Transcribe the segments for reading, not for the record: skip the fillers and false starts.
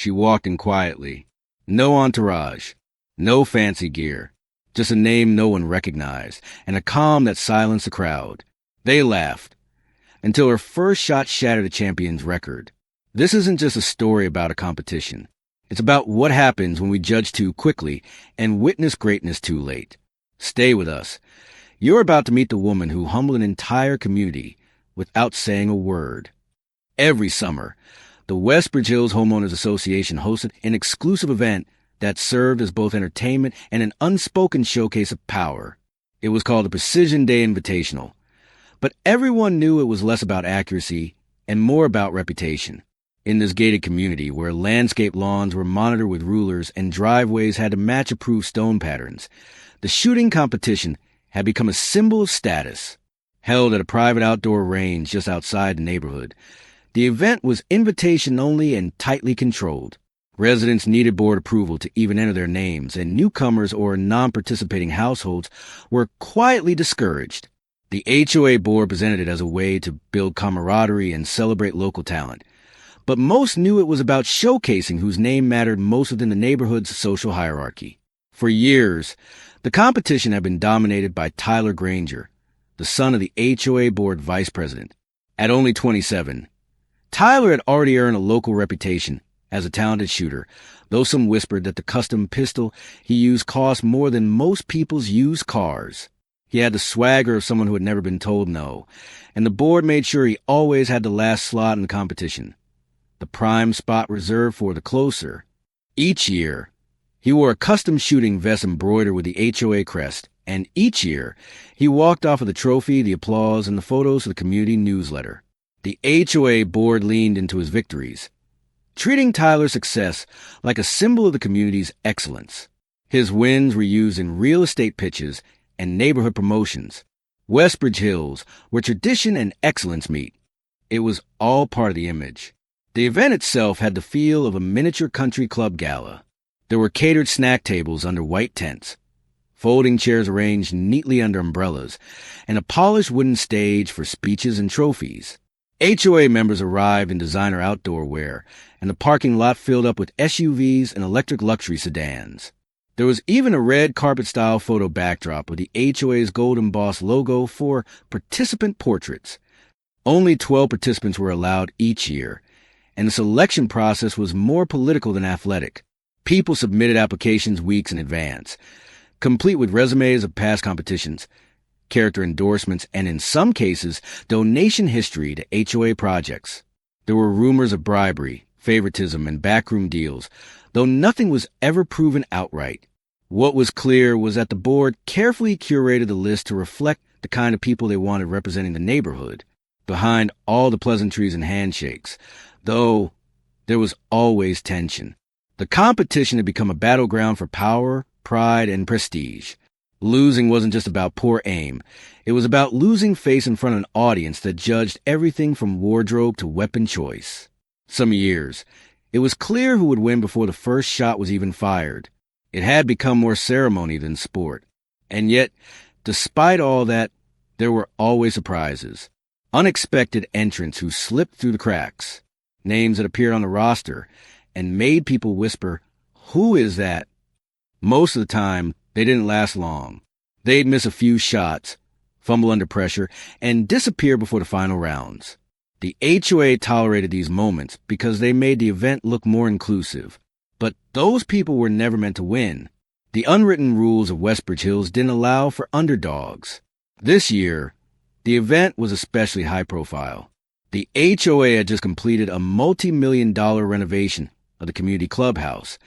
She walked in quietly. No entourage, no fancy gear, just a name no one recognized, and a calm that silenced the crowd. They laughed, until her first shot shattered the champion's record. This isn't just a story about a competition. It's about what happens when we judge too quickly and witness greatness too late. Stay with us. You're about to meet the woman who humbled an entire community without saying a word. Every summer, the Westbridge Hills Homeowners Association hosted an exclusive event that served as both entertainment and an unspoken showcase of power. It was called the Precision Day Invitational. But everyone knew it was less about accuracy and more about reputation. In this gated community where landscape lawns were monitored with rulers and driveways had to match approved stone patterns, the shooting competition had become a symbol of status. Held at a private outdoor range just outside the neighborhood, the event was invitation only and tightly controlled. Residents needed board approval to even enter their names, and newcomers or non-participating households were quietly discouraged. The HOA board presented it as a way to build camaraderie and celebrate local talent. But most knew it was about showcasing whose name mattered most within the neighborhood's social hierarchy. For years, the competition had been dominated by Tyler Granger, the son of the HOA board vice president. At only 27, Tyler had already earned a local reputation as a talented shooter, though some whispered that the custom pistol he used cost more than most people's used cars. He had the swagger of someone who had never been told no, and the board made sure he always had the last slot in the competition, the prime spot reserved for the closer. Each year, he wore a custom shooting vest embroidered with the HOA crest, and each year, he walked off with the trophy, the applause, and the photos of the community newsletter. The HOA board leaned into his victories, treating Tyler's success like a symbol of the community's excellence. His wins were used in real estate pitches and neighborhood promotions. Westbridge Hills, where tradition and excellence meet. It was all part of the image. The event itself had the feel of a miniature country club gala. There were catered snack tables under white tents, folding chairs arranged neatly under umbrellas, and a polished wooden stage for speeches and trophies. HOA members arrived in designer outdoor wear, and the parking lot filled up with SUVs and electric luxury sedans. There was even a red carpet-style photo backdrop with the HOA's gold embossed logo for participant portraits. Only 12 participants were allowed each year, and the selection process was more political than athletic. People submitted applications weeks in advance, complete with resumes of past competitions, character endorsements, and in some cases, donation history to HOA projects. There were rumors of bribery, favoritism, and backroom deals, though nothing was ever proven outright. What was clear was that the board carefully curated the list to reflect the kind of people they wanted representing the neighborhood. Behind all the pleasantries and handshakes, though, there was always tension. The competition had become a battleground for power, pride, and prestige. Losing wasn't just about poor aim. It was about losing face in front of an audience that judged everything from wardrobe to weapon choice. Some years, it was clear who would win before the first shot was even fired. It had become more ceremony than sport. And yet, despite all that, there were always surprises. Unexpected entrants who slipped through the cracks. Names that appeared on the roster and made people whisper, "Who is that?" Most of the time, they didn't last long. They'd miss a few shots, fumble under pressure, and disappear before the final rounds. The HOA tolerated these moments because they made the event look more inclusive. But those people were never meant to win. The unwritten rules of Westbridge Hills didn't allow for underdogs. This year, the event was especially high profile. The HOA had just completed a multi-million-dollar renovation of the community clubhouse,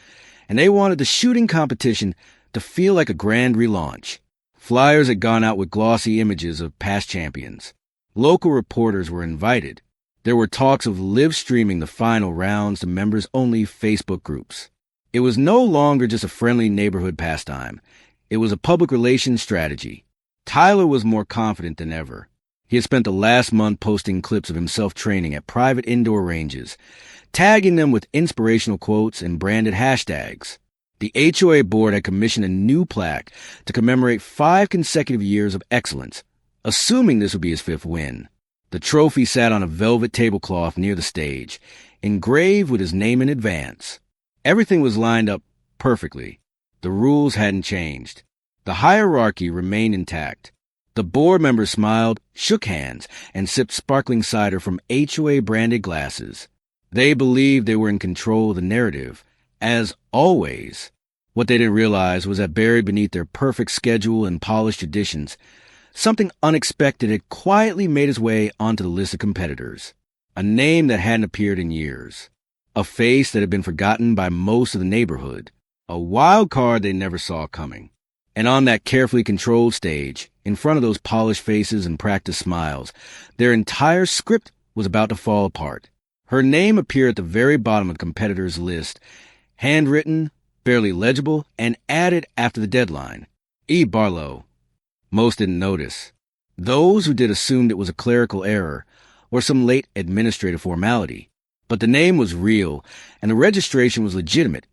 and they wanted the shooting competition to feel like a grand relaunch. Flyers had gone out with glossy images of past champions. Local reporters were invited. There were talks of live streaming the final rounds to members-only Facebook groups. It was no longer just a friendly neighborhood pastime. It was a public relations strategy. Tyler was more confident than ever. He had spent the last month posting clips of himself training at private indoor ranges, tagging them with inspirational quotes and branded hashtags. The HOA board had commissioned a new plaque to commemorate 5 consecutive years of excellence, assuming this would be his 5th win. The trophy sat on a velvet tablecloth near the stage, engraved with his name in advance. Everything was lined up perfectly. The rules hadn't changed. The hierarchy remained intact. The board members smiled, shook hands, and sipped sparkling cider from HOA-branded glasses. They believed they were in control of the narrative, as always. What they didn't realize was that buried beneath their perfect schedule and polished traditions, something unexpected had quietly made its way onto the list of competitors. A name that hadn't appeared in years. A face that had been forgotten by most of the neighborhood. A wild card they never saw coming. And on that carefully controlled stage, in front of those polished faces and practiced smiles, their entire script was about to fall apart. Her name appeared at the very bottom of the competitors' list, handwritten, barely legible, and added after the deadline. E. Barlow. Most didn't notice. Those who did assumed it was a clerical error or some late administrative formality. But the name was real, and the registration was legitimate,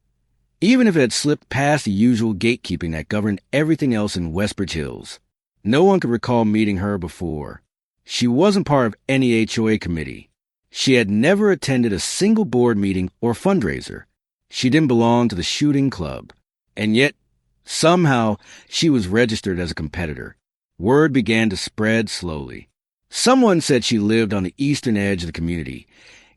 even if it had slipped past the usual gatekeeping that governed everything else in Westbridge Hills. No one could recall meeting her before. She wasn't part of any HOA committee. She had never attended a single board meeting or fundraiser. She didn't belong to the shooting club. And yet, somehow, she was registered as a competitor. Word began to spread slowly. Someone said she lived on the eastern edge of the community,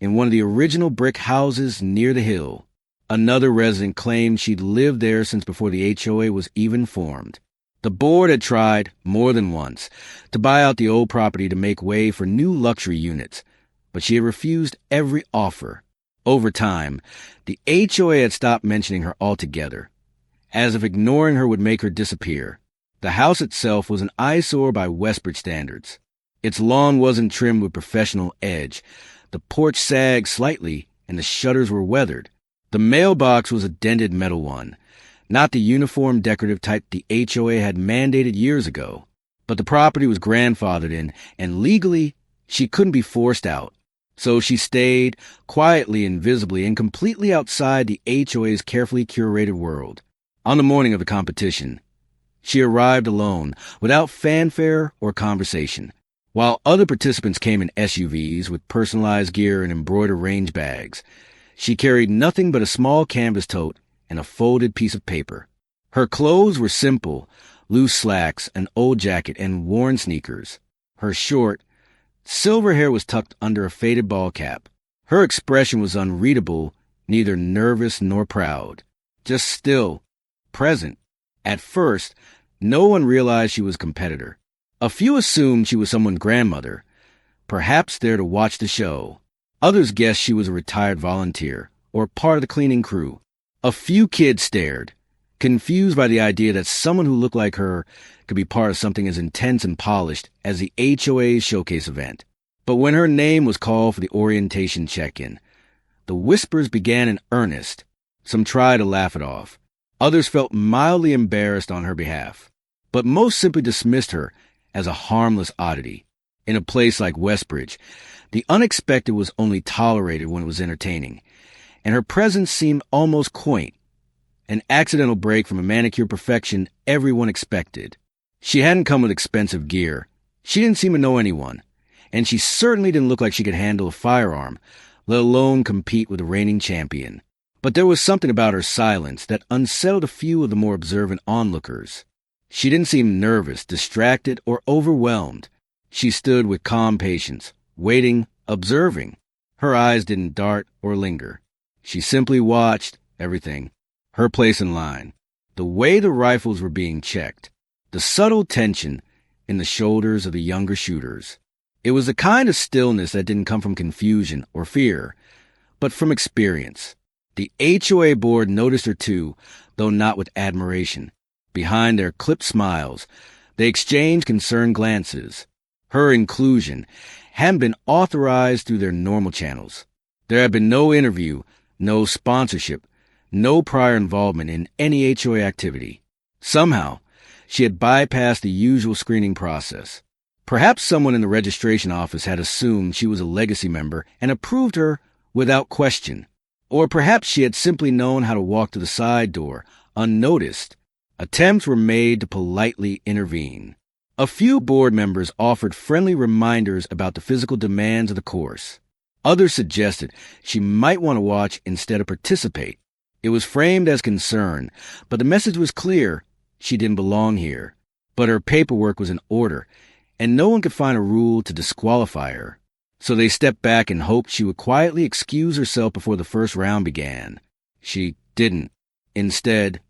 in one of the original brick houses near the hill. Another resident claimed she'd lived there since before the HOA was even formed. The board had tried, more than once, to buy out the old property to make way for new luxury units, but she had refused every offer. Over time, the HOA had stopped mentioning her altogether, as if ignoring her would make her disappear. The house itself was an eyesore by Westbridge standards. Its lawn wasn't trimmed with professional edge. The porch sagged slightly, and the shutters were weathered. The mailbox was a dented metal one, not the uniform decorative type the HOA had mandated years ago. But the property was grandfathered in, and legally, she couldn't be forced out. So she stayed, quietly and visibly and completely outside the HOA's carefully curated world. On the morning of the competition, she arrived alone, without fanfare or conversation. While other participants came in SUVs with personalized gear and embroidered range bags, she carried nothing but a small canvas tote and a folded piece of paper. Her clothes were simple, loose slacks, an old jacket, and worn sneakers. Her short, silver hair was tucked under a faded ball cap. Her expression was unreadable, neither nervous nor proud, just still, present. At first, no one realized she was a competitor. A few assumed she was someone's grandmother, perhaps there to watch the show. Others guessed she was a retired volunteer or part of the cleaning crew. A few kids stared, confused by the idea that someone who looked like her could be part of something as intense and polished as the HOA's showcase event. But when her name was called for the orientation check-in, the whispers began in earnest. Some tried to laugh it off. Others felt mildly embarrassed on her behalf, but most simply dismissed her as a harmless oddity. In a place like Westbridge, the unexpected was only tolerated when it was entertaining, and her presence seemed almost quaint, an accidental break from a manicured perfection everyone expected. She hadn't come with expensive gear. She didn't seem to know anyone, and she certainly didn't look like she could handle a firearm, let alone compete with the reigning champion. But there was something about her silence that unsettled a few of the more observant onlookers. She didn't seem nervous, distracted, or overwhelmed. She stood with calm patience, waiting, observing. Her eyes didn't dart or linger. She simply watched everything. Her place in line, the way the rifles were being checked, the subtle tension in the shoulders of the younger shooters. It was the kind of stillness that didn't come from confusion or fear, but from experience. The HOA board noticed her too, though not with admiration. Behind their clipped smiles, they exchanged concerned glances. Her inclusion hadn't been authorized through their normal channels. There had been no interview, no sponsorship, no prior involvement in any HOA activity. Somehow, she had bypassed the usual screening process. Perhaps someone in the registration office had assumed she was a legacy member and approved her without question. Or perhaps she had simply known how to walk to the side door, unnoticed. Attempts were made to politely intervene. A few board members offered friendly reminders about the physical demands of the course. Others suggested she might want to watch instead of participate. It was framed as concern, but the message was clear. She didn't belong here. But her paperwork was in order, and no one could find a rule to disqualify her. So they stepped back and hoped she would quietly excuse herself before the first round began. She didn't. Instead,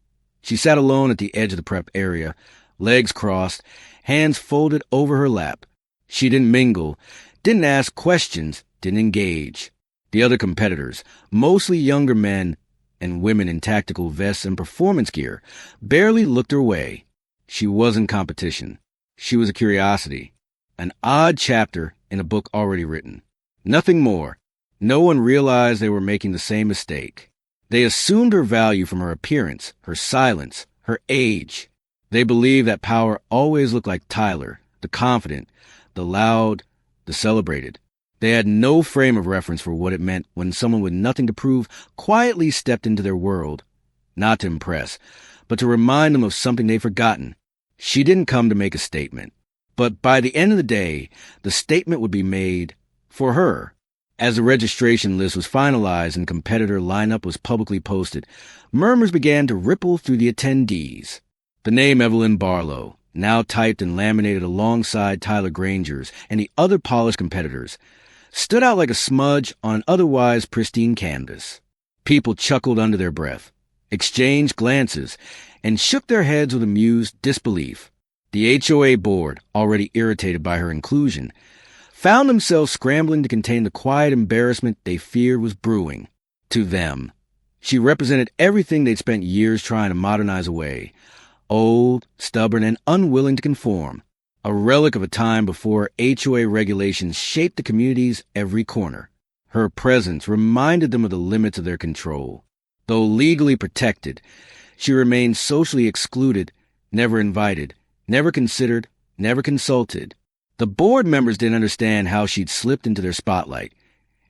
she sat alone at the edge of the prep area, legs crossed, hands folded over her lap. She didn't mingle, didn't ask questions, didn't engage. The other competitors, mostly younger men and women in tactical vests and performance gear, barely looked her way. She wasn't competition. She was a curiosity, an odd chapter in a book already written. Nothing more. No one realized they were making the same mistake. They assumed her value from her appearance, her silence, her age. They believed that power always looked like Tyler, the confident, the loud, the celebrated. They had no frame of reference for what it meant when someone with nothing to prove quietly stepped into their world, not to impress, but to remind them of something they'd forgotten. She didn't come to make a statement, but by the end of the day, the statement would be made for her. As the registration list was finalized and competitor lineup was publicly posted, murmurs began to ripple through the attendees. The name Evelyn Barlow, now typed and laminated alongside Tyler Granger's and the other polished competitors, stood out like a smudge on an otherwise pristine canvas. People chuckled under their breath, exchanged glances, and shook their heads with amused disbelief. The HOA board, already irritated by her inclusion, found themselves scrambling to contain the quiet embarrassment they feared was brewing. To them, she represented everything they'd spent years trying to modernize away. Old, stubborn, and unwilling to conform. A relic of a time before HOA regulations shaped the community's every corner. Her presence reminded them of the limits of their control. Though legally protected, she remained socially excluded, never invited, never considered, never consulted. The board members didn't understand how she'd slipped into their spotlight,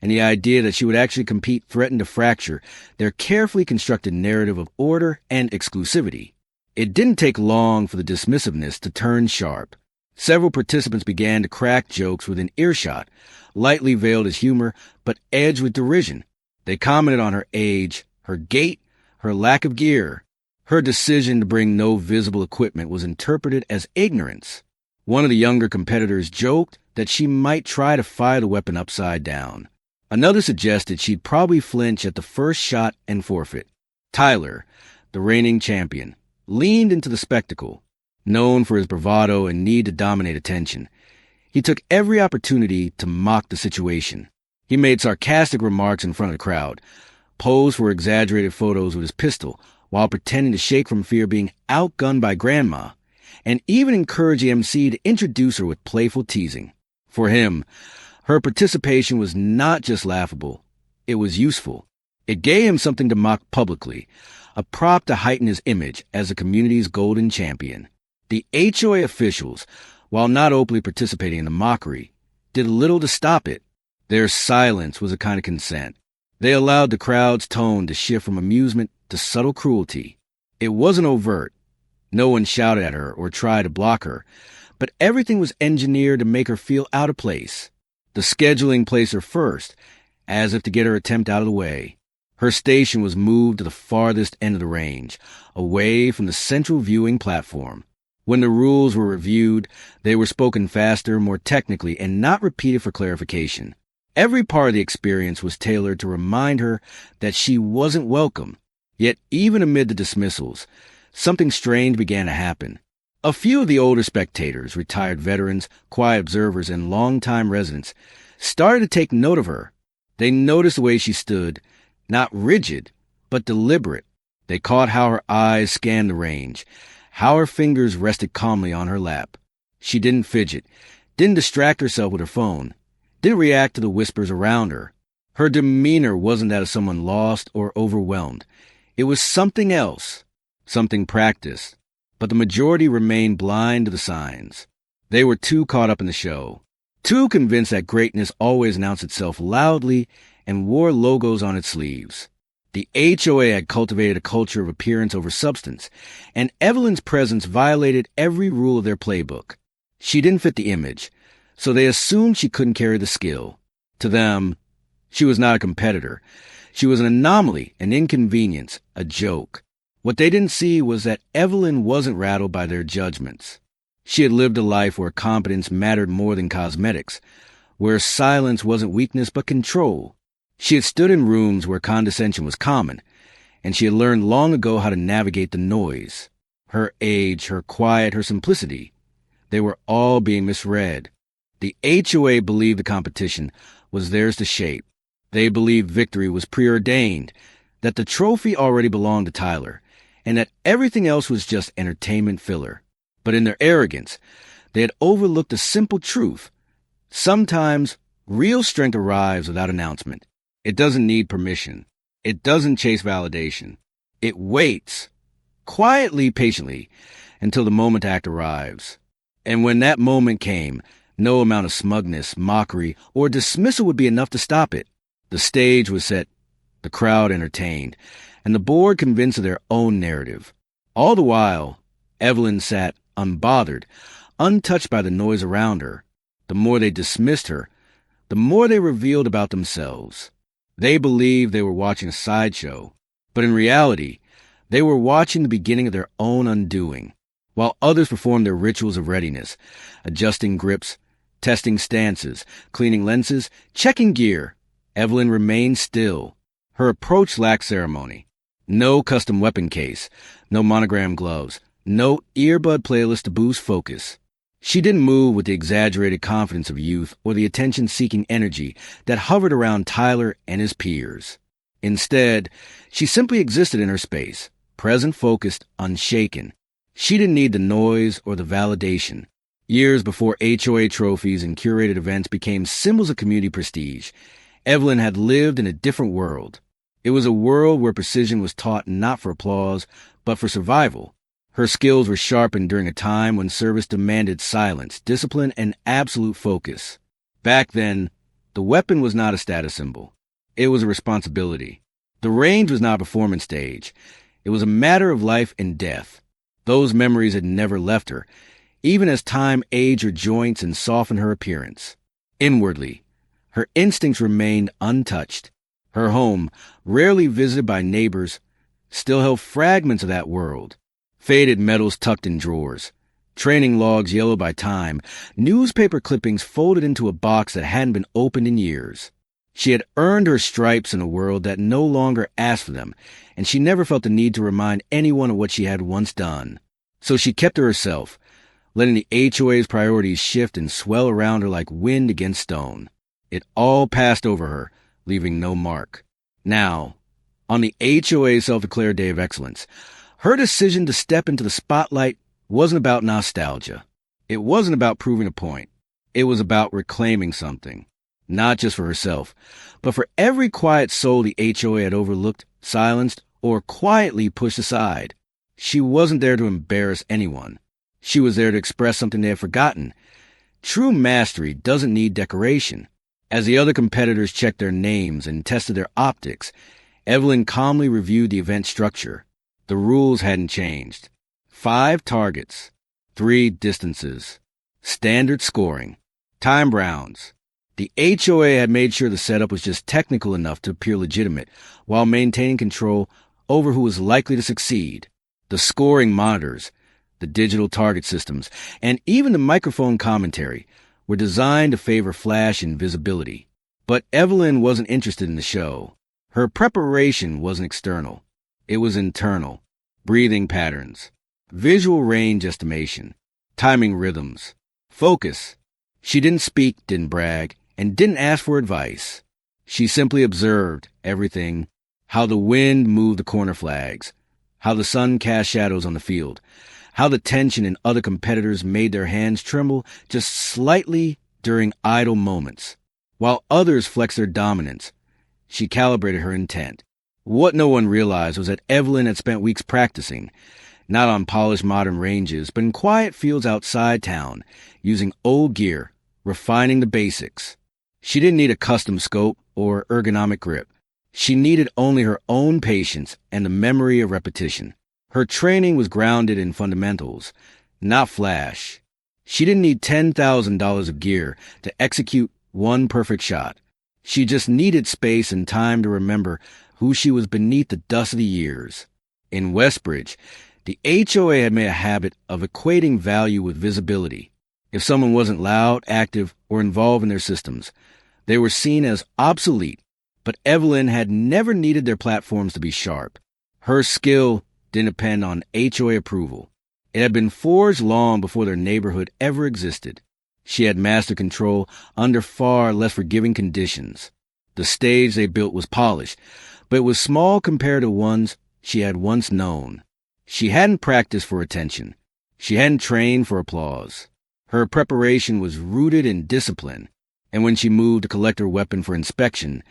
and the idea that she would actually compete threatened to fracture their carefully constructed narrative of order and exclusivity. It didn't take long for the dismissiveness to turn sharp. Several participants began to crack jokes within earshot, lightly veiled as humor, but edged with derision. They commented on her age, her gait, her lack of gear. Her decision to bring no visible equipment was interpreted as ignorance. One of the younger competitors joked that she might try to fire the weapon upside down. Another suggested she'd probably flinch at the first shot and forfeit. Tyler, the reigning champion, leaned into the spectacle. Known for his bravado and need to dominate attention, he took every opportunity to mock the situation. He made sarcastic remarks in front of the crowd, posed for exaggerated photos with his pistol while pretending to shake from fear of being outgunned by Grandma, and even encouraged the MC to introduce her with playful teasing. For him, her participation was not just laughable, it was useful. It gave him something to mock publicly, a prop to heighten his image as the community's golden champion. The HOA officials, while not openly participating in the mockery, did little to stop it. Their silence was a kind of consent. They allowed the crowd's tone to shift from amusement to subtle cruelty. It wasn't overt. No one shouted at her or tried to block her, but everything was engineered to make her feel out of place. The scheduling placed her first, as if to get her attempt out of the way. Her station was moved to the farthest end of the range, away from the central viewing platform. When the rules were reviewed, they were spoken faster, more technically, and not repeated for clarification. Every part of the experience was tailored to remind her that she wasn't welcome. Yet, even amid the dismissals, something strange began to happen. A few of the older spectators, retired veterans, quiet observers, and longtime residents, started to take note of her. They noticed the way she stood, not rigid, but deliberate. They caught how her eyes scanned the range, how her fingers rested calmly on her lap. She didn't fidget, didn't distract herself with her phone, didn't react to the whispers around her. Her demeanor wasn't that of someone lost or overwhelmed. It was something else, something practiced. But the majority remained blind to the signs. They were too caught up in the show, too convinced that greatness always announced itself loudly and wore logos on its sleeves. The HOA had cultivated a culture of appearance over substance, and Evelyn's presence violated every rule of their playbook. She didn't fit the image, so they assumed she couldn't carry the skill. To them, she was not a competitor. She was an anomaly, an inconvenience, a joke. What they didn't see was that Evelyn wasn't rattled by their judgments. She had lived a life where competence mattered more than cosmetics, where silence wasn't weakness but control. She had stood in rooms where condescension was common, and she had learned long ago how to navigate the noise. Her age, her quiet, her simplicity, they were all being misread. The HOA believed the competition was theirs to shape. They believed victory was preordained, that the trophy already belonged to Tyler, and that everything else was just entertainment filler. But in their arrogance, they had overlooked a simple truth. Sometimes real strength arrives without announcement. It doesn't need permission. It doesn't chase validation. It waits, quietly, patiently, until the moment to act arrives. And when that moment came, no amount of smugness, mockery, or dismissal would be enough to stop it. The stage was set, the crowd entertained, and the board convinced of their own narrative. All the while, Evelyn sat unbothered, untouched by the noise around her. The more they dismissed her, the more they revealed about themselves. They believed they were watching a sideshow, but in reality, they were watching the beginning of their own undoing. While others performed their rituals of readiness, adjusting grips, testing stances, cleaning lenses, checking gear, Evelyn remained still. Her approach lacked ceremony. No custom weapon case, no monogram gloves, no earbud playlist to boost focus. She didn't move with the exaggerated confidence of youth or the attention-seeking energy that hovered around Tyler and his peers. Instead, she simply existed in her space, present, focused, unshaken. She didn't need the noise or the validation. Years before HOA trophies and curated events became symbols of community prestige, Evelyn had lived in a different world. It was a world where precision was taught not for applause, but for survival. Her skills were sharpened during a time when service demanded silence, discipline, and absolute focus. Back then, the weapon was not a status symbol. It was a responsibility. The range was not a performance stage. It was a matter of life and death. Those memories had never left her, even as time aged her joints and softened her appearance. Inwardly, her instincts remained untouched. Her home, rarely visited by neighbors, still held fragments of that world. Faded medals tucked in drawers, training logs yellowed by time, newspaper clippings folded into a box that hadn't been opened in years. She had earned her stripes in a world that no longer asked for them, and she never felt the need to remind anyone of what she had once done. So she kept to herself, letting the HOA's priorities shift and swell around her like wind against stone. It all passed over her, leaving no mark. Now, on the HOA's self-declared Day of Excellence, her decision to step into the spotlight wasn't about nostalgia. It wasn't about proving a point. It was about reclaiming something, not just for herself, but for every quiet soul the HOA had overlooked, silenced, or quietly pushed aside. She wasn't there to embarrass anyone. She was there to express something they had forgotten. True mastery doesn't need decoration. As the other competitors checked their names and tested their optics, Evelyn calmly reviewed the event structure. The rules hadn't changed. 5 targets, 3 distances, standard scoring, time rounds. The HOA had made sure the setup was just technical enough to appear legitimate, while maintaining control over who was likely to succeed. The scoring monitors, the digital target systems, and even the microphone commentary were designed to favor flash and visibility. But Evelyn wasn't interested in the show. Her preparation wasn't external. It was internal. Breathing patterns, visual range estimation, timing rhythms, focus. She didn't speak, didn't brag, and didn't ask for advice. She simply observed everything, how the wind moved the corner flags, how the sun cast shadows on the field, how the tension in other competitors made their hands tremble just slightly during idle moments. While others flexed their dominance, she calibrated her intent. What no one realized was that Evelyn had spent weeks practicing, not on polished modern ranges, but in quiet fields outside town, using old gear, refining the basics. She didn't need a custom scope or ergonomic grip. She needed only her own patience and the memory of repetition. Her training was grounded in fundamentals, not flash. She didn't need $10,000 of gear to execute one perfect shot. She just needed space and time to remember who she was beneath the dust of the years. In Westbridge, the HOA had made a habit of equating value with visibility. If someone wasn't loud, active, or involved in their systems, they were seen as obsolete. But Evelyn had never needed their platforms to be sharp. Her skill didn't depend on HOA approval. It had been forged long before their neighborhood ever existed. She had master control under far less forgiving conditions. The stage they built was polished, but it was small compared to ones she had once known. She hadn't practiced for attention. She hadn't trained for applause. Her preparation was rooted in discipline, and when she moved to collect her weapon for inspection,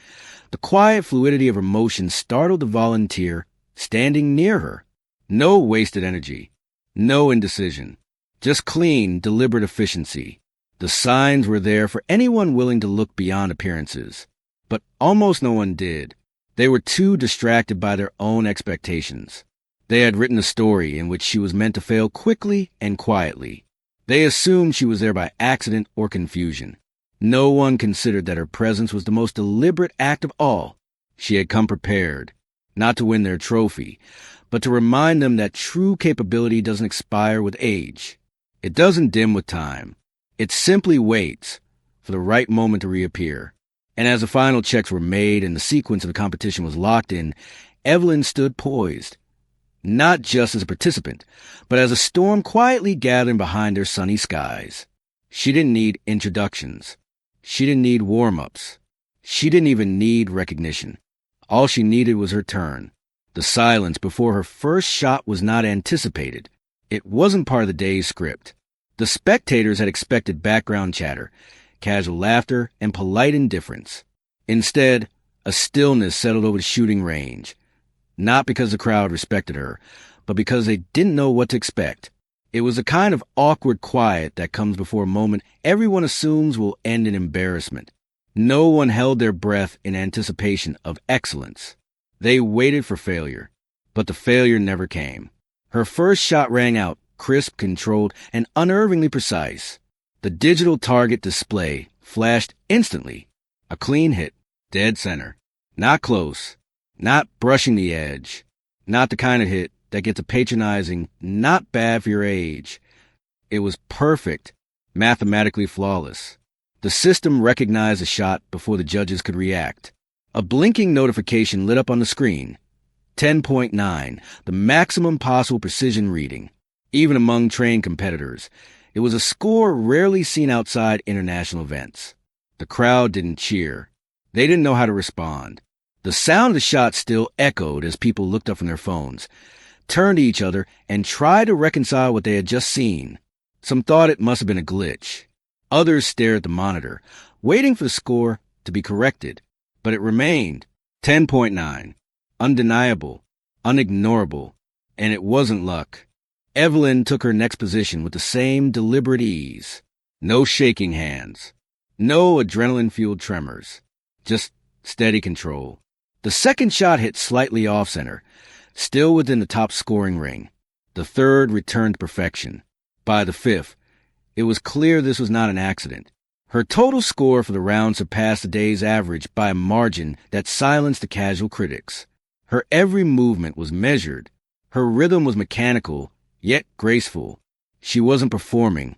the quiet fluidity of her motion startled the volunteer standing near her. No wasted energy, no indecision, just clean, deliberate efficiency. The signs were there for anyone willing to look beyond appearances, but almost no one did. They were too distracted by their own expectations. They had written a story in which she was meant to fail quickly and quietly. They assumed she was there by accident or confusion. No one considered that her presence was the most deliberate act of all. She had come prepared, not to win their trophy, but to remind them that true capability doesn't expire with age. It doesn't dim with time. It simply waits for the right moment to reappear. And as the final checks were made and the sequence of the competition was locked in, Evelyn stood poised, not just as a participant, but as a storm quietly gathering behind their sunny skies. She didn't need introductions. She didn't need warm-ups. She didn't even need recognition. All she needed was her turn. The silence before her first shot was not anticipated. It wasn't part of the day's script. The spectators had expected background chatter, casual laughter, and polite indifference. Instead, a stillness settled over the shooting range, not because the crowd respected her, but because they didn't know what to expect. It was a kind of awkward quiet that comes before a moment everyone assumes will end in embarrassment. No one held their breath in anticipation of excellence. They waited for failure, but the failure never came. Her first shot rang out, crisp, controlled, and unnervingly precise. The digital target display flashed instantly. A clean hit, dead center. Not close, not brushing the edge, not the kind of hit that gets a patronizing, not bad for your age. It was perfect, mathematically flawless. The system recognized the shot before the judges could react. A blinking notification lit up on the screen. 10.9, the maximum possible precision reading. Even among trained competitors, it was a score rarely seen outside international events. The crowd didn't cheer. They didn't know how to respond. The sound of the shot still echoed as people looked up from their phones, turned to each other, and tried to reconcile what they had just seen. Some thought it must have been a glitch. Others stared at the monitor, waiting for the score to be corrected. But it remained 10.9, undeniable, unignorable, and it wasn't luck. Evelyn took her next position with the same deliberate ease. No shaking hands. No adrenaline-fueled tremors. Just steady control. The second shot hit slightly off-center, still within the top scoring ring. The third returned to perfection. By the fifth, it was clear this was not an accident. Her total score for the round surpassed the day's average by a margin that silenced the casual critics. Her every movement was measured. Her rhythm was mechanical, yet graceful. She wasn't performing.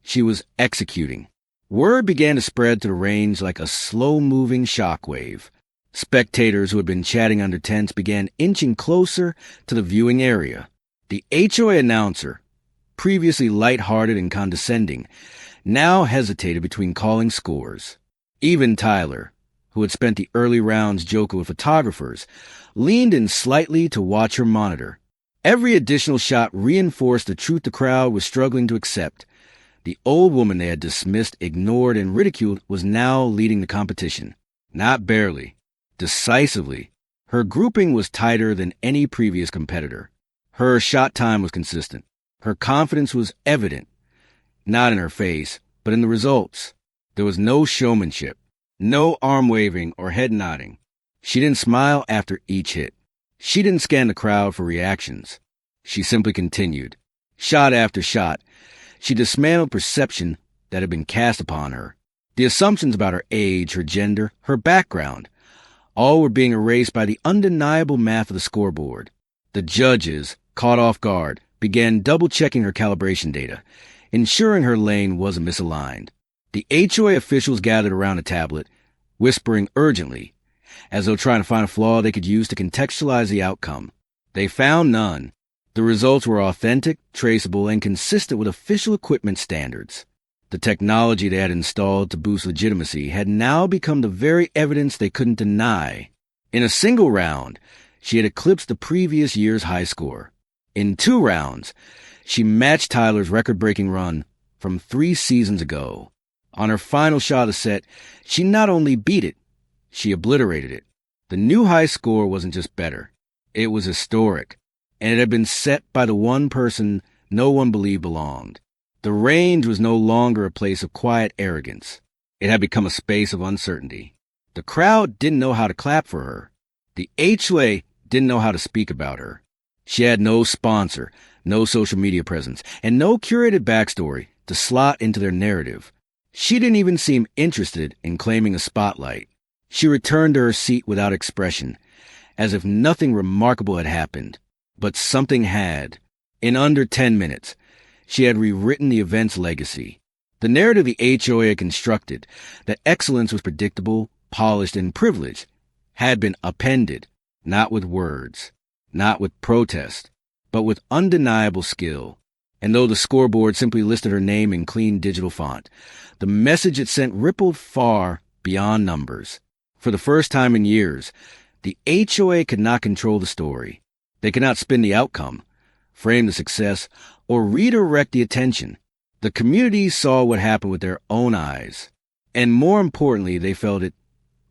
She was executing. Word began to spread to the range like a slow-moving shockwave. Spectators who had been chatting under tents began inching closer to the viewing area. The HOA announcer, previously light-hearted and condescending, now hesitated between calling scores. Even Tyler, who had spent the early rounds joking with photographers, leaned in slightly to watch her monitor. Every additional shot reinforced the truth the crowd was struggling to accept. The old woman they had dismissed, ignored, and ridiculed was now leading the competition. Not barely. Decisively. Her grouping was tighter than any previous competitor. Her shot time was consistent. Her confidence was evident. Not in her face, but in the results. There was no showmanship, no arm-waving or head-nodding. She didn't smile after each hit. She didn't scan the crowd for reactions. She simply continued. Shot after shot, she dismantled perception that had been cast upon her. The assumptions about her age, her gender, her background, all were being erased by the undeniable math of the scoreboard. The judges, caught off guard, began double-checking her calibration data, ensuring her lane wasn't misaligned. The HOA officials gathered around a tablet, whispering urgently, as though trying to find a flaw they could use to contextualize the outcome. They found none. The results were authentic, traceable, and consistent with official equipment standards. The technology they had installed to boost legitimacy had now become the very evidence they couldn't deny. In a single round, she had eclipsed the previous year's high score. In 2 rounds, she matched Tyler's record-breaking run from 3 seasons ago. On her final shot of the set, she not only beat it, she obliterated it. The new high score wasn't just better. It was historic, and it had been set by the one person no one believed belonged. The range was no longer a place of quiet arrogance. It had become a space of uncertainty. The crowd didn't know how to clap for her. The HOA didn't know how to speak about her. She had no sponsor, no social media presence, and no curated backstory to slot into their narrative. She didn't even seem interested in claiming a spotlight. She returned to her seat without expression, as if nothing remarkable had happened. But something had. In under 10 minutes, she had rewritten the event's legacy. The narrative the HOA had constructed, that excellence was predictable, polished, and privileged, had been appended, not with words, not with protest, but with undeniable skill. And though the scoreboard simply listed her name in clean digital font, the message it sent rippled far beyond numbers. For the first time in years, the HOA could not control the story. They could not spin the outcome, frame the success, or redirect the attention. The community saw what happened with their own eyes. And more importantly, they felt it,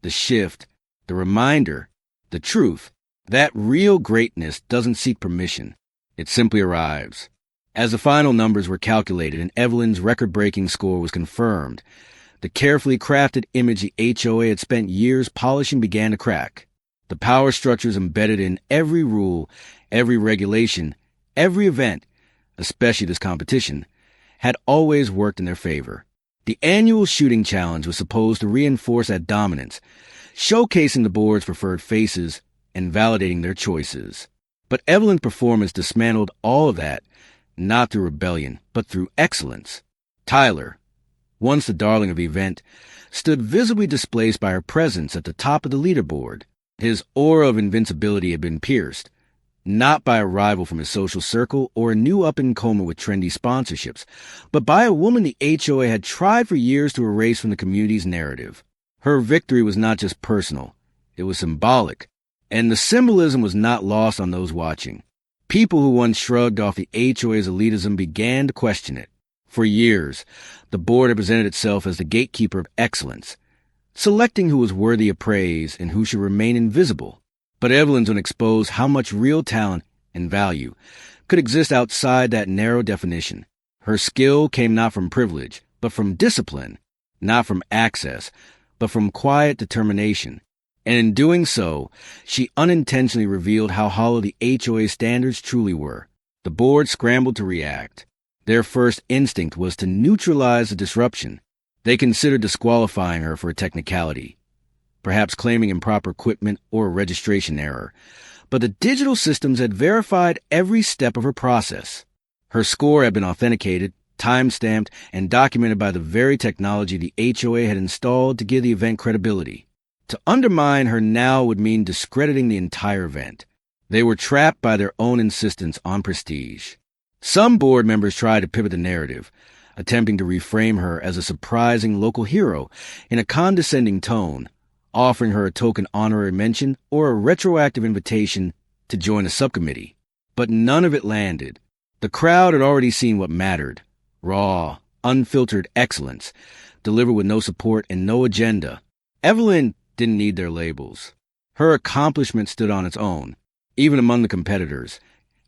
the shift, the reminder, the truth. That real greatness doesn't seek permission. It simply arrives. As the final numbers were calculated and Evelyn's record-breaking score was confirmed, the carefully crafted image the HOA had spent years polishing began to crack. The power structures embedded in every rule, every regulation, every event, especially this competition, had always worked in their favor. The annual shooting challenge was supposed to reinforce that dominance, showcasing the board's preferred faces and validating their choices. But Evelyn's performance dismantled all of that, not through rebellion, but through excellence. Tyler, once the darling of the event, stood visibly displaced by her presence at the top of the leaderboard. His aura of invincibility had been pierced, not by a rival from his social circle or a new up-and-comer with trendy sponsorships, but by a woman the HOA had tried for years to erase from the community's narrative. Her victory was not just personal, it was symbolic, and the symbolism was not lost on those watching. People who once shrugged off the HOA's elitism began to question it. For years, the board had presented itself as the gatekeeper of excellence, selecting who was worthy of praise and who should remain invisible. But Evelyn's one exposed how much real talent and value could exist outside that narrow definition. Her skill came not from privilege, but from discipline, not from access, but from quiet determination. And in doing so, she unintentionally revealed how hollow the HOA standards truly were. The board scrambled to react. Their first instinct was to neutralize the disruption. They considered disqualifying her for a technicality, perhaps claiming improper equipment or a registration error. But the digital systems had verified every step of her process. Her score had been authenticated, time-stamped, and documented by the very technology the HOA had installed to give the event credibility. To undermine her now would mean discrediting the entire event. They were trapped by their own insistence on prestige. Some board members tried to pivot the narrative, attempting to reframe her as a surprising local hero in a condescending tone, offering her a token honorary mention or a retroactive invitation to join a subcommittee. But none of it landed. The crowd had already seen what mattered: raw, unfiltered excellence, delivered with no support and no agenda. Evelyn didn't need their labels. Her accomplishment stood on its own. Even among the competitors,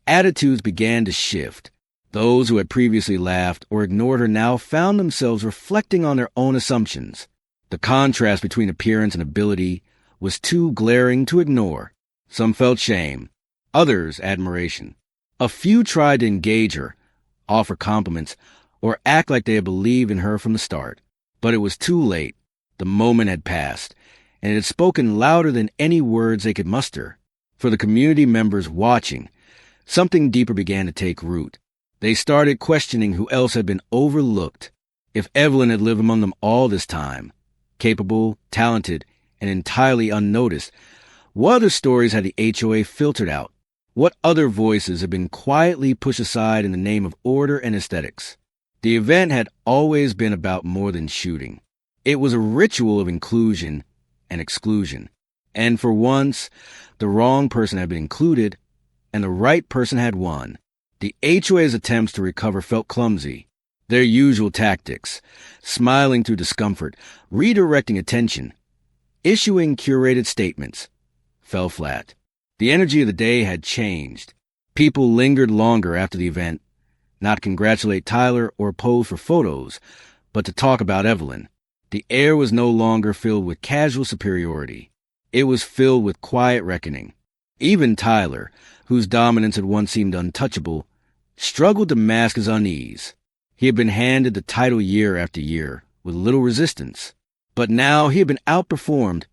attitudes began to shift. Those who had previously laughed or ignored her now found themselves reflecting on their own assumptions. The contrast between appearance and ability was too glaring to ignore. Some felt shame, others admiration. A few tried to engage her, offer compliments, or act like they had believed in her from the start. But it was too late. The moment had passed, and it had spoken louder than any words they could muster. For the community members watching, something deeper began to take root. They started questioning who else had been overlooked. If Evelyn had lived among them all this time, capable, talented, and entirely unnoticed, what other stories had the HOA filtered out? What other voices had been quietly pushed aside in the name of order and aesthetics? The event had always been about more than shooting. It was a ritual of inclusion and exclusion. And for once, the wrong person had been included, and the right person had won. The HOA's attempts to recover felt clumsy. Their usual tactics, smiling through discomfort, redirecting attention, issuing curated statements, fell flat. The energy of the day had changed. People lingered longer after the event, not to congratulate Tyler or pose for photos, but to talk about Evelyn. The air was no longer filled with casual superiority. It was filled with quiet reckoning. Even Tyler, whose dominance had once seemed untouchable, struggled to mask his unease. He had been handed the title year after year, with little resistance. But now he had been outperformed,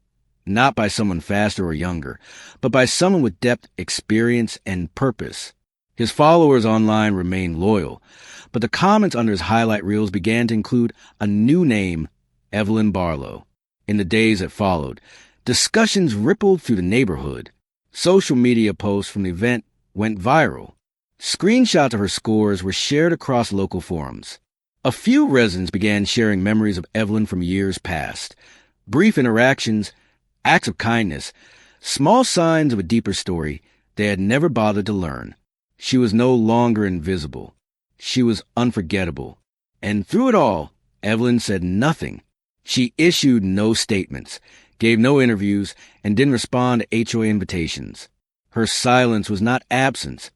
not by someone faster or younger, but by someone with depth, experience, and purpose. His followers online remained loyal, but the comments under his highlight reels began to include a new name, Evelyn Barlow. In the days that followed, discussions rippled through the neighborhood. Social media posts from the event went viral. Screenshots of her scores were shared across local forums. A few residents began sharing memories of Evelyn from years past. Brief interactions, acts of kindness, small signs of a deeper story they had never bothered to learn. She was no longer invisible. She was unforgettable. And through it all, Evelyn said nothing. She issued no statements, gave no interviews, and didn't respond to HOA invitations. Her silence was not absence.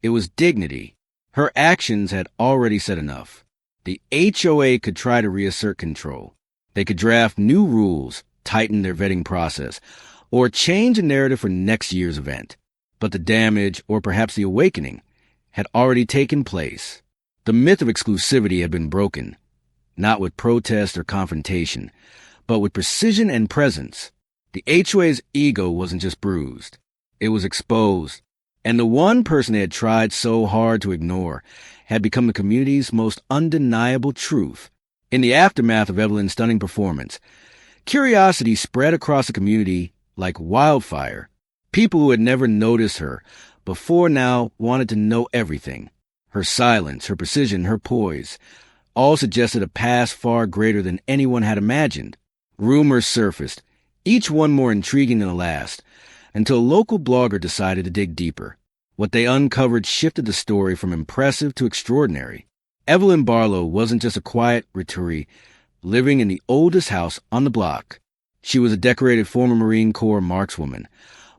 It was dignity. Her actions had already said enough. The HOA could try to reassert control. They could draft new rules, tighten their vetting process, or change the narrative for next year's event. But the damage, or perhaps the awakening, had already taken place. The myth of exclusivity had been broken, not with protest or confrontation, but with precision and presence. The HOA's ego wasn't just bruised. It was exposed. And the one person they had tried so hard to ignore had become the community's most undeniable truth. In the aftermath of Evelyn's stunning performance, curiosity spread across the community like wildfire. People who had never noticed her before now wanted to know everything. Her silence, her precision, her poise, all suggested a past far greater than anyone had imagined. Rumors surfaced, each one more intriguing than the last, until a local blogger decided to dig deeper. What they uncovered shifted the story from impressive to extraordinary. Evelyn Barlow wasn't just a quiet retiree living in the oldest house on the block. She was a decorated former Marine Corps markswoman,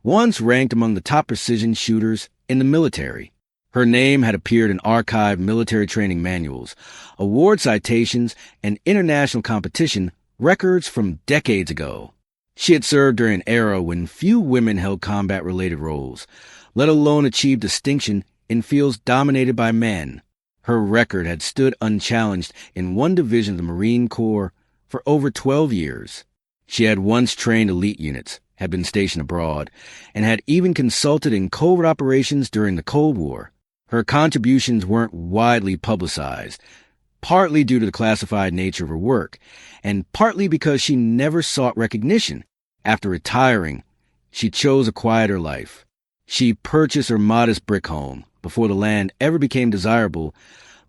once ranked among the top precision shooters in the military. Her name had appeared in archived military training manuals, award citations, and international competition records from decades ago. She had served during an era when few women held combat-related roles, let alone achieved distinction in fields dominated by men. Her record had stood unchallenged in one division of the Marine Corps for over 12 years. She had once trained elite units, had been stationed abroad, and had even consulted in covert operations during the Cold War. Her contributions weren't widely publicized, partly due to the classified nature of her work, and partly because she never sought recognition. After retiring, she chose a quieter life. She purchased her modest brick home before the land ever became desirable,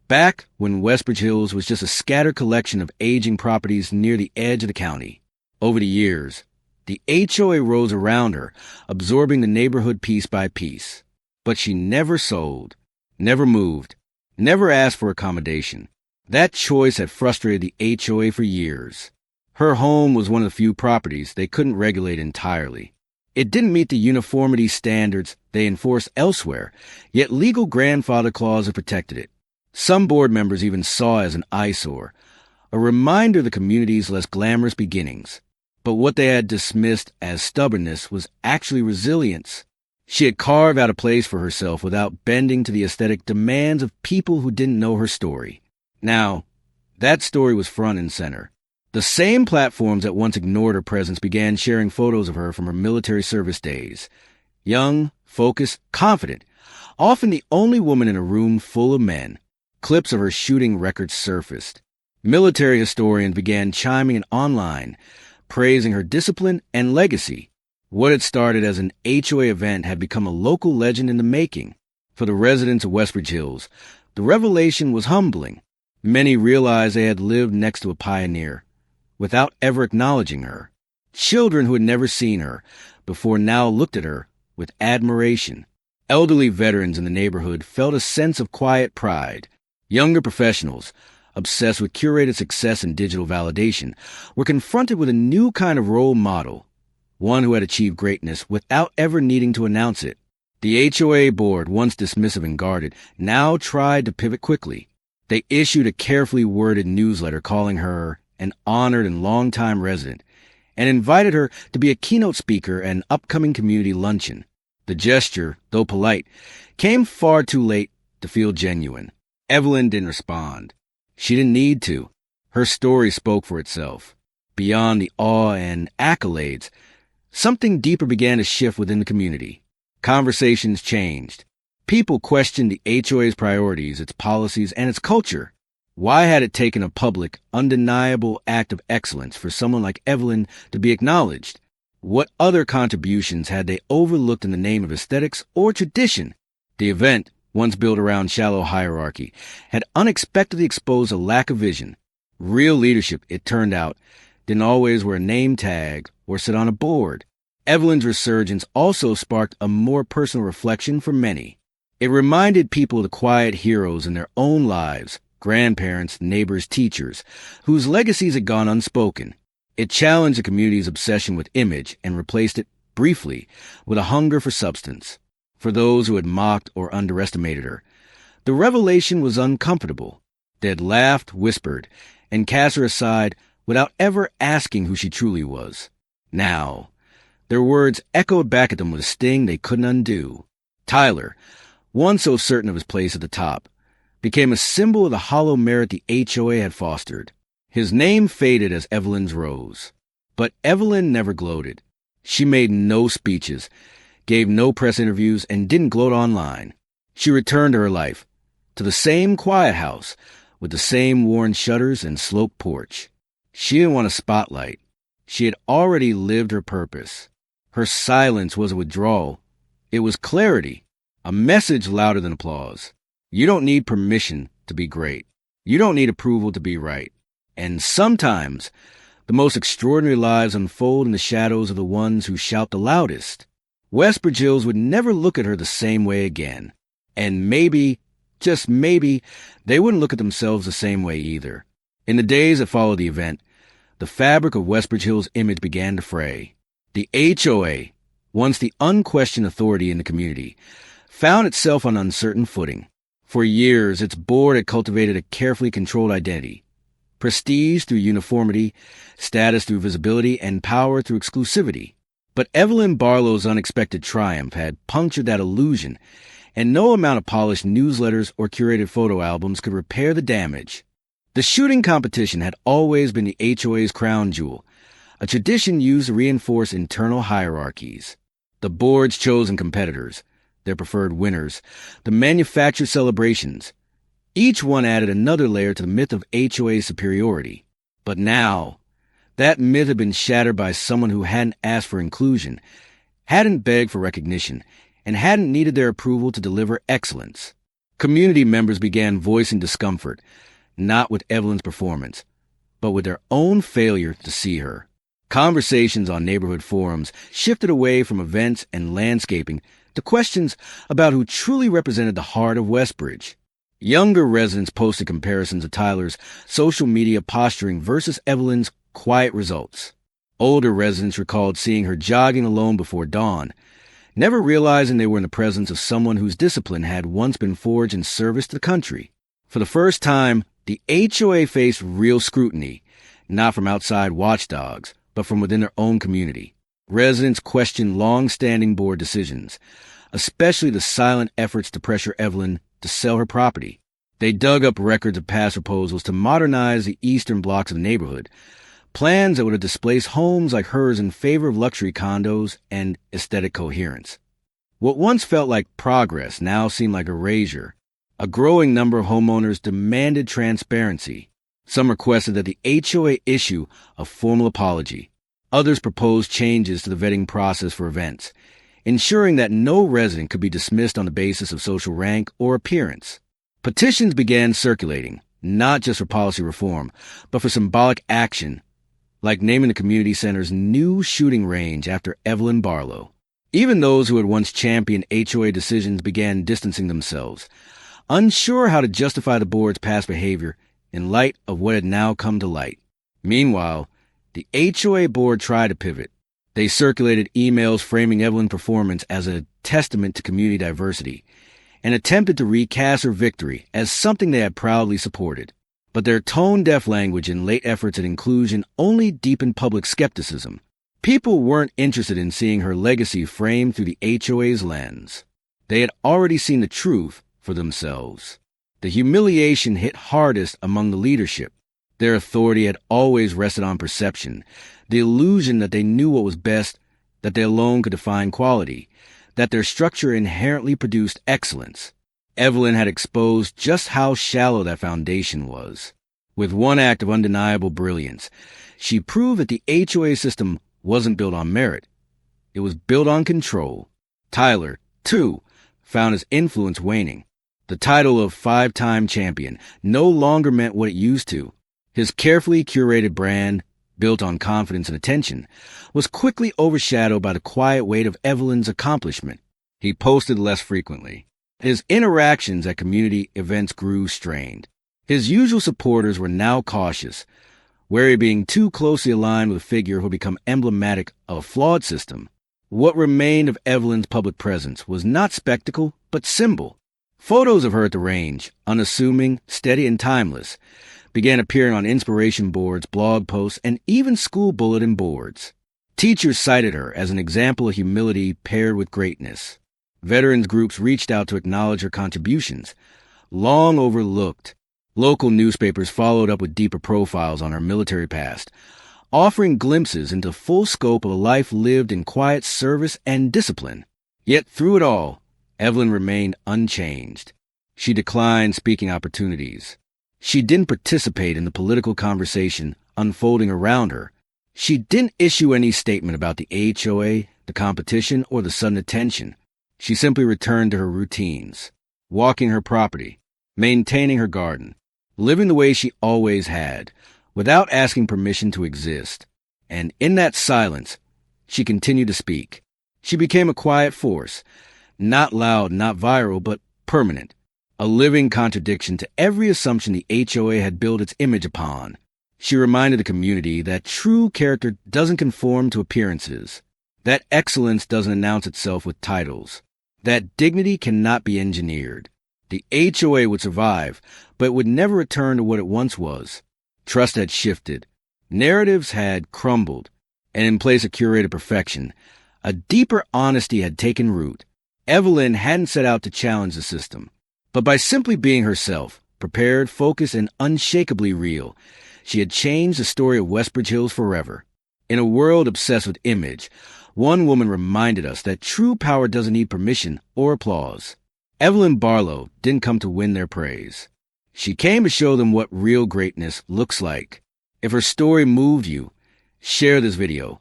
back when Westbridge Hills was just a scattered collection of aging properties near the edge of the county. Over the years, the HOA rose around her, absorbing the neighborhood piece by piece. But she never sold, never moved, never asked for accommodation. That choice had frustrated the HOA for years. Her home was one of the few properties they couldn't regulate entirely. It didn't meet the uniformity standards they enforced elsewhere, yet legal grandfather clauses protected it. Some board members even saw it as an eyesore, a reminder of the community's less glamorous beginnings. But what they had dismissed as stubbornness was actually resilience. She had carved out a place for herself without bending to the aesthetic demands of people who didn't know her story. Now, that story was front and center. The same platforms that once ignored her presence began sharing photos of her from her military service days. Young, focused, confident, often the only woman in a room full of men. Clips of her shooting records surfaced. Military historians began chiming in online, praising her discipline and legacy. What had started as an HOA event had become a local legend in the making. For the residents of Westbridge Hills, the revelation was humbling. Many realized they had lived next to a pioneer, without ever acknowledging her. Children who had never seen her before now looked at her with admiration. Elderly veterans in the neighborhood felt a sense of quiet pride. Younger professionals, obsessed with curated success and digital validation, were confronted with a new kind of role model, one who had achieved greatness without ever needing to announce it. The HOA board, once dismissive and guarded, now tried to pivot quickly. They issued a carefully worded newsletter calling her an honored and longtime resident, and invited her to be a keynote speaker at an upcoming community luncheon. The gesture, though polite, came far too late to feel genuine. Evelyn didn't respond. She didn't need to. Her story spoke for itself. Beyond the awe and accolades, something deeper began to shift within the community. Conversations changed. People questioned the HOA's priorities, its policies, and its culture. Why had it taken a public, undeniable act of excellence for someone like Evelyn to be acknowledged? What other contributions had they overlooked in the name of aesthetics or tradition? The event, once built around shallow hierarchy, had unexpectedly exposed a lack of vision. Real leadership, it turned out, didn't always wear a name tag or sit on a board. Evelyn's resurgence also sparked a more personal reflection for many. It reminded people of the quiet heroes in their own lives, grandparents, neighbors, teachers, whose legacies had gone unspoken. It challenged the community's obsession with image and replaced it, briefly, with a hunger for substance. For those who had mocked or underestimated her, the revelation was uncomfortable. They had laughed, whispered, and cast her aside without ever asking who she truly was. Now, their words echoed back at them with a sting they couldn't undo. Tyler, once so certain of his place at the top, became a symbol of the hollow merit the HOA had fostered. His name faded as Evelyn's rose. But Evelyn never gloated. She made no speeches, gave no press interviews, and didn't gloat online. She returned to her life, to the same quiet house, with the same worn shutters and sloped porch. She didn't want a spotlight. She had already lived her purpose. Her silence was a withdrawal. It was clarity, a message louder than applause. You don't need permission to be great. You don't need approval to be right. And sometimes, the most extraordinary lives unfold in the shadows of the ones who shout the loudest. Westbridge Hills would never look at her the same way again. And maybe, just maybe, they wouldn't look at themselves the same way either. In the days that followed the event, the fabric of Westbridge Hills' image began to fray. The HOA, once the unquestioned authority in the community, found itself on uncertain footing. For years, its board had cultivated a carefully controlled identity. Prestige through uniformity, status through visibility, and power through exclusivity. But Evelyn Barlow's unexpected triumph had punctured that illusion, and no amount of polished newsletters or curated photo albums could repair the damage. The shooting competition had always been the HOA's crown jewel, a tradition used to reinforce internal hierarchies. The board's chosen competitors, their preferred winners, the manufactured celebrations. Each one added another layer to the myth of HOA superiority. But now, that myth had been shattered by someone who hadn't asked for inclusion, hadn't begged for recognition, and hadn't needed their approval to deliver excellence. Community members began voicing discomfort, not with Evelyn's performance, but with their own failure to see her. Conversations on neighborhood forums shifted away from events and landscaping to questions about who truly represented the heart of Westbridge. Younger residents posted comparisons of Tyler's social media posturing versus Evelyn's quiet results. Older residents recalled seeing her jogging alone before dawn, never realizing they were in the presence of someone whose discipline had once been forged in service to the country. For the first time, the HOA faced real scrutiny, not from outside watchdogs, but from within their own community. Residents questioned long-standing board decisions, especially the silent efforts to pressure Evelyn to sell her property. They dug up records of past proposals to modernize the eastern blocks of the neighborhood, Plans that would have displaced homes like hers in favor of luxury condos and aesthetic coherence. What once felt like progress now seemed like erasure. A growing number of homeowners demanded transparency. Some requested that the HOA issue a formal apology. Others proposed changes to the vetting process for events, ensuring that no resident could be dismissed on the basis of social rank or appearance. Petitions began circulating, not just for policy reform, but for symbolic action, like naming the community center's new shooting range after Evelyn Barlow. Even those who had once championed HOA decisions began distancing themselves, unsure how to justify the board's past behavior in light of what had now come to light. Meanwhile, the HOA board tried to pivot. They circulated emails framing Evelyn's performance as a testament to community diversity and attempted to recast her victory as something they had proudly supported. But their tone-deaf language and late efforts at inclusion only deepened public skepticism. People weren't interested in seeing her legacy framed through the HOA's lens. They had already seen the truth for themselves. The humiliation hit hardest among the leadership. Their authority had always rested on perception, the illusion that they knew what was best, that they alone could define quality, that their structure inherently produced excellence. Evelyn had exposed just how shallow that foundation was. With one act of undeniable brilliance, she proved that the HOA system wasn't built on merit. It was built on control. Tyler, too, found his influence waning. The title of five-time champion no longer meant what it used to. His carefully curated brand, built on confidence and attention, was quickly overshadowed by the quiet weight of Evelyn's accomplishment. He posted less frequently. His interactions at community events grew strained. His usual supporters were now cautious, wary of being too closely aligned with a figure who had become emblematic of a flawed system. What remained of Evelyn's public presence was not spectacle, but symbol. Photos of her at the range, unassuming, steady, and timeless, began appearing on inspiration boards, blog posts, and even school bulletin boards. Teachers cited her as an example of humility paired with greatness. Veterans groups reached out to acknowledge her contributions, long overlooked. Local newspapers followed up with deeper profiles on her military past, offering glimpses into the full scope of a life lived in quiet service and discipline. Yet through it all, Evelyn remained unchanged. She declined speaking opportunities. She didn't participate in the political conversation unfolding around her. She didn't issue any statement about the HOA, the competition, or the sudden attention. She simply returned to her routines, walking her property, maintaining her garden, living the way she always had, without asking permission to exist. And in that silence, she continued to speak. She became a quiet force, not loud, not viral, but permanent, a living contradiction to every assumption the HOA had built its image upon. She reminded the community that true character doesn't conform to appearances, that excellence doesn't announce itself with titles, that dignity cannot be engineered. The HOA would survive, but it would never return to what it once was. Trust had shifted. Narratives had crumbled, and in place of curated perfection, a deeper honesty had taken root. Evelyn hadn't set out to challenge the system, but by simply being herself, prepared, focused, and unshakably real, she had changed the story of Westbridge Hills forever. In a world obsessed with image, one woman reminded us that true power doesn't need permission or applause. Evelyn Barlow didn't come to win their praise. She came to show them what real greatness looks like. If her story moved you, share this video,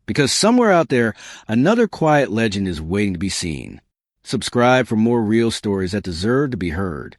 because somewhere out there, another quiet legend is waiting to be seen. Subscribe for more real stories that deserve to be heard.